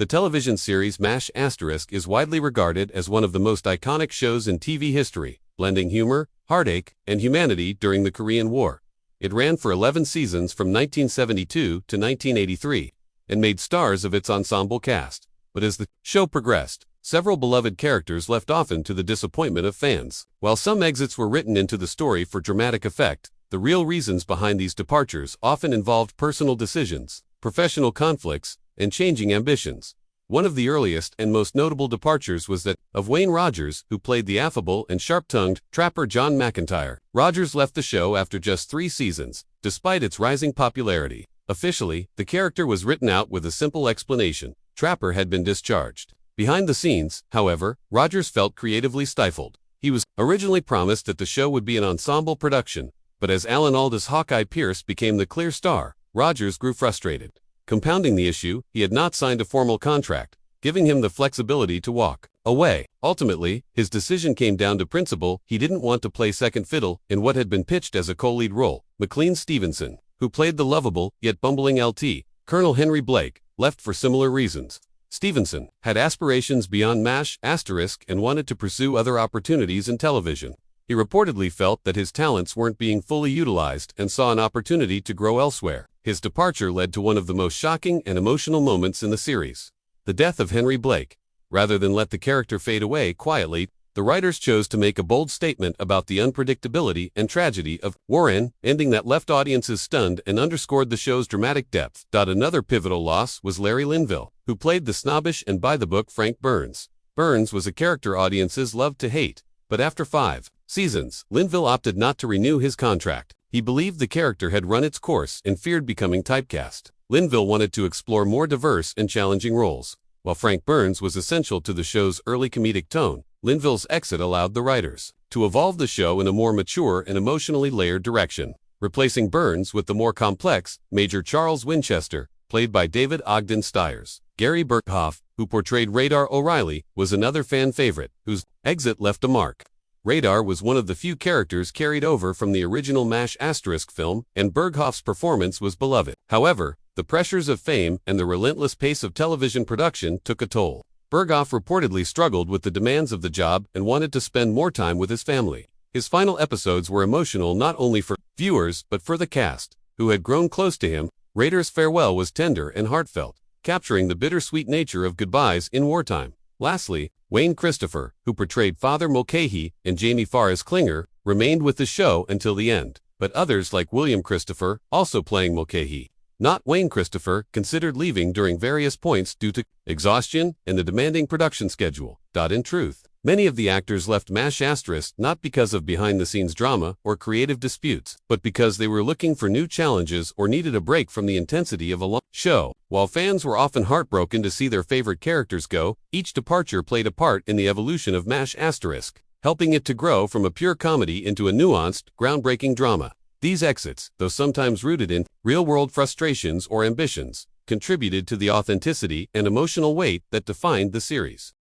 The television series MASH** is widely regarded as one of the most iconic shows in TV history, blending humor, heartache, and humanity during the Korean War. It ran for 11 seasons from 1972 to 1983, and made stars of its ensemble cast. But as the show progressed, several beloved characters left, often to the disappointment of fans. While some exits were written into the story for dramatic effect, the real reasons behind these departures often involved personal decisions, professional conflicts, and changing ambitions. One of the earliest and most notable departures was that of Wayne Rogers, who played the affable and sharp-tongued trapper John McIntyre. Rogers left the show after just 3 seasons, despite its rising popularity. Officially, the character was written out with a simple explanation: Trapper had been discharged. Behind the scenes, however, Rogers felt creatively stifled. He was originally promised that the show would be an ensemble production, but as Alan Alda's Hawkeye Pierce became the clear star, Rogers grew frustrated. Compounding the issue, he had not signed a formal contract, giving him the flexibility to walk away. Ultimately, his decision came down to principle. He didn't want to play second fiddle in what had been pitched as a co-lead role. McLean Stevenson, who played the lovable yet bumbling LT, Colonel Henry Blake, left for similar reasons. Stevenson had aspirations beyond MASH** and wanted to pursue other opportunities in television. He reportedly felt that his talents weren't being fully utilized and saw an opportunity to grow elsewhere. His departure led to one of the most shocking and emotional moments in the series: the death of Henry Blake. Rather than let the character fade away quietly, the writers chose to make a bold statement about the unpredictability and tragedy of war, an ending that left audiences stunned and underscored the show's dramatic depth. Another pivotal loss was Larry Linville, who played the snobbish and by-the-book Frank Burns. Burns was a character audiences loved to hate, but after 5 seasons, Linville opted not to renew his contract. He believed the character had run its course and feared becoming typecast. Linville wanted to explore more diverse and challenging roles. While Frank Burns was essential to the show's early comedic tone, Linville's exit allowed the writers to evolve the show in a more mature and emotionally layered direction, replacing Burns with the more complex Major Charles Winchester, played by David Ogden Stiers. Gary Burghoff, who portrayed Radar O'Reilly, was another fan favorite, whose exit left a mark. Radar was one of the few characters carried over from the original MASH** film, and Burghoff's performance was beloved. However, the pressures of fame and the relentless pace of television production took a toll. Burghoff reportedly struggled with the demands of the job and wanted to spend more time with his family. His final episodes were emotional not only for viewers but for the cast, who had grown close to him. Radar's farewell was tender and heartfelt, capturing the bittersweet nature of goodbyes in wartime. Lastly, Wayne Christopher, who portrayed Father Mulcahy and Jamie Farr's Klinger, remained with the show until the end, but others like William Christopher, also playing Mulcahy, not Wayne Christopher, considered leaving during various points due to exhaustion and the demanding production schedule. In truth, many of the actors left MASH** not because of behind-the-scenes drama or creative disputes, but because they were looking for new challenges or needed a break from the intensity of a long show. While fans were often heartbroken to see their favorite characters go, each departure played a part in the evolution of MASH*, helping it to grow from a pure comedy into a nuanced, groundbreaking drama. These exits, though sometimes rooted in real-world frustrations or ambitions, contributed to the authenticity and emotional weight that defined the series.